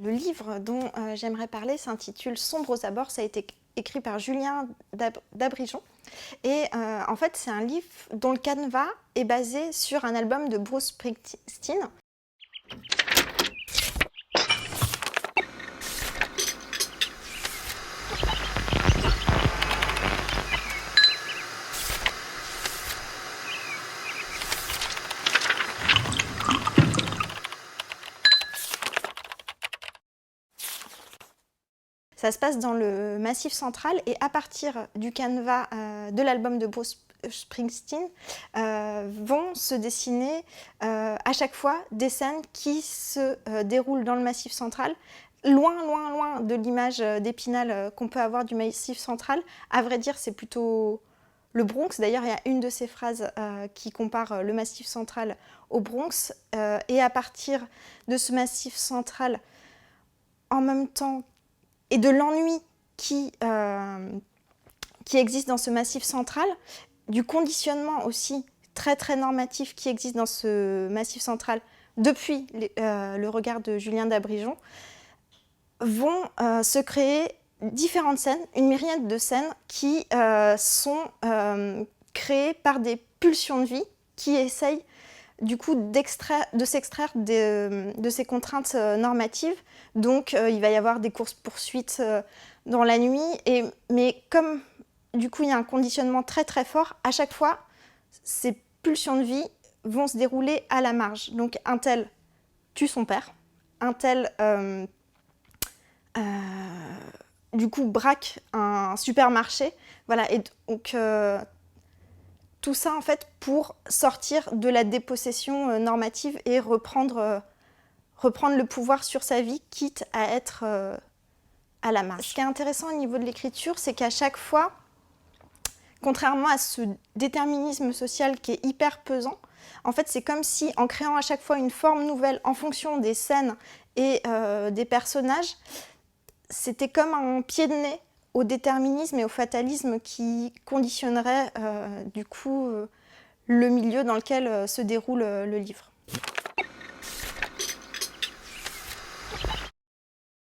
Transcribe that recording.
Le livre dont j'aimerais parler s'intitule « Sombre aux abords ». Ça a été écrit par Julien d'Abrigeon. Et en fait, c'est un livre dont le canevas est basé sur un album de Bruce Springsteen. Ça se passe dans le Massif central et à partir du canevas de l'album de Bruce Springsteen vont se dessiner à chaque fois des scènes qui se déroulent dans le Massif central, loin de l'image d'Épinal qu'on peut avoir du Massif central. À vrai dire, c'est plutôt le Bronx. D'ailleurs, il y a une de ces phrases qui compare le Massif central au Bronx. Et à partir de ce Massif central, en même temps, et de l'ennui qui existe dans ce Massif central, du conditionnement aussi très normatif qui existe dans ce Massif central depuis le regard de Julien d'Abrigeon, vont se créer différentes scènes, une myriade de scènes qui sont créées par des pulsions de vie qui essayent du coup de s'extraire de ces contraintes normatives. Donc il va y avoir des courses-poursuites dans la nuit, mais comme du coup il y a un conditionnement très fort, à chaque fois ces pulsions de vie vont se dérouler à la marge. Donc un tel tue son père, un tel du coup braque un supermarché, voilà, et donc tout ça en fait pour sortir de la dépossession normative et reprendre le pouvoir sur sa vie, quitte à être à la marge. Ce qui est intéressant au niveau de l'écriture, c'est qu'à chaque fois, contrairement à ce déterminisme social qui est hyper pesant, en fait c'est comme si en créant à chaque fois une forme nouvelle en fonction des scènes et des personnages, c'était comme un pied de nez au déterminisme et au fatalisme qui conditionnerait du coup le milieu dans lequel se déroule le livre.